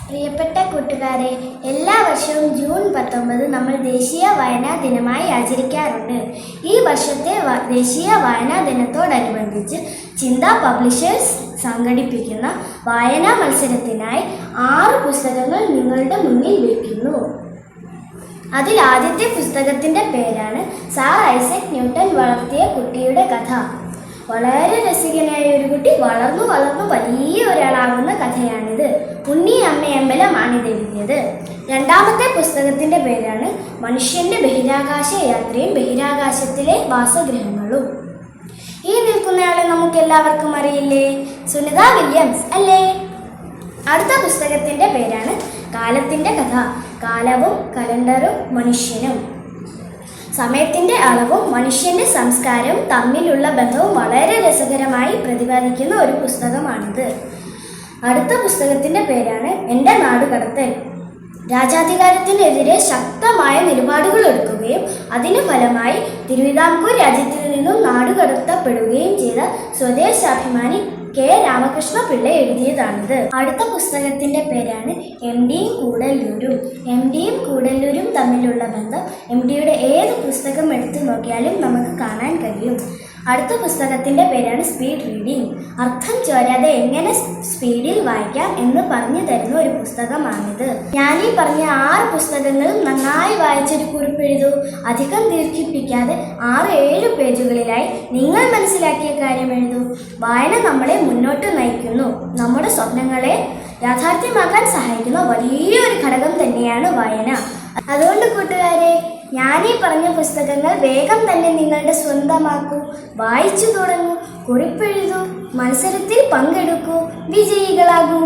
പ്രിയപ്പെട്ട കൂട്ടുകാരെ, എല്ലാ വർഷവും ജൂൺ 19 നമ്മൾ ദേശീയ വായനാ ദിനമായി ആചരിക്കാറുണ്ട്. ഈ വർഷത്തെ ദേശീയ വായനാ ദിനത്തോടനുബന്ധിച്ച് ചിന്ത പബ്ലിഷേഴ്സ് സംഘടിപ്പിക്കുന്ന വായനാ മത്സരത്തിനായി 6 പുസ്തകങ്ങൾ നിങ്ങളുടെ മുന്നിൽ വയ്ക്കുന്നു. അതിൽ ആദ്യത്തെ പുസ്തകത്തിൻ്റെ പേരാണ് സാർ ഐസക് ന്യൂട്ടൻ വളർത്തിയ കുട്ടിയുടെ കഥ. വളരെ രസികനായ ഒരു കുട്ടി വളർന്നു വലിയ ഒരാളാകുന്ന കഥയാണിത്. ഉണ്ണി അമ്മയമ്പലമാണ് ഇതെഴുതിയത്. രണ്ടാമത്തെ പുസ്തകത്തിൻ്റെ പേരാണ് മനുഷ്യൻ്റെ ബഹിരാകാശ യാത്രയും ബഹിരാകാശത്തിലെ വാസഗൃഹങ്ങളും. ഈ നിൽക്കുന്നയാളെ നമുക്ക് എല്ലാവർക്കും അറിയില്ലേ? സുനിത വില്യംസ് അല്ലേ? അടുത്ത പുസ്തകത്തിൻ്റെ പേരാണ് കാലത്തിൻ്റെ കഥ, കാലവും കലണ്ടറും മനുഷ്യനും. സമയത്തിൻ്റെ അളവും മനുഷ്യൻ്റെ സംസ്കാരവും തമ്മിലുള്ള ബന്ധവും വളരെ രസകരമായി പ്രതിപാദിക്കുന്ന ഒരു പുസ്തകമാണിത്. അടുത്ത പുസ്തകത്തിൻ്റെ പേരാണ് എൻ്റെ നാടുകടത്തൽ. രാജാധികാരത്തിനെതിരെ ശക്തമായ നിലപാടുകൾ എടുക്കുകയും അതിന് ഫലമായി തിരുവിതാംകൂർ രാജ്യത്തിൽ നിന്നും നാടുകടത്തപ്പെടുകയും ചെയ്ത സ്വദേശാഭിമാനി കെ രാമകൃഷ്ണ പിള്ള എഴുതിയതാണിത്. അടുത്ത പുസ്തകത്തിൻ്റെ പേരാണ് എം ഡിയും കൂടല്ലൂരും. എം ഡിയും കൂടല്ലൂരും തമ്മിലുള്ള ബന്ധം എം ഡിയുടെ ഏത് പുസ്തകം എടുത്തു നോക്കിയാലും നമുക്ക് കാണാൻ കഴിയും. അടുത്ത പുസ്തകത്തിൻ്റെ പേരാണ് സ്പീഡ് റീഡിംഗ്. അർത്ഥം ചോരാതെ എങ്ങനെ സ്പീഡിൽ വായിക്കാം എന്ന് പറഞ്ഞു തരുന്ന ഒരു പുസ്തകമാണിത്. ഞാനീ പറഞ്ഞ 6 പുസ്തകങ്ങളും നന്നായി വായിച്ചൊരു കുറിപ്പ് എഴുതൂ. അധികം ദീർഘിപ്പിക്കാതെ 6-7 പേജുകളിലായി നിങ്ങൾ മനസ്സിലാക്കിയ കാര്യം എഴുതൂ. വായന നമ്മളെ മുന്നോട്ട് നയിക്കുന്നു. നമ്മുടെ സ്വപ്നങ്ങളെ യാഥാർത്ഥ്യമാക്കാൻ സഹായിക്കുന്ന വലിയൊരു ഘടകം തന്നെയാണ് വായന. അതുകൊണ്ട് കൂട്ടുകാരെ, ഞാനീ പറഞ്ഞ പുസ്തകങ്ങൾ വേഗം തന്നെ നിങ്ങളുടെ സ്വന്തമാക്കൂ. വായിച്ചു തുടങ്ങൂ, കുറിപ്പെഴുതൂ, മത്സരത്തിൽ പങ്കെടുക്കൂ, വിജയികളാകൂ.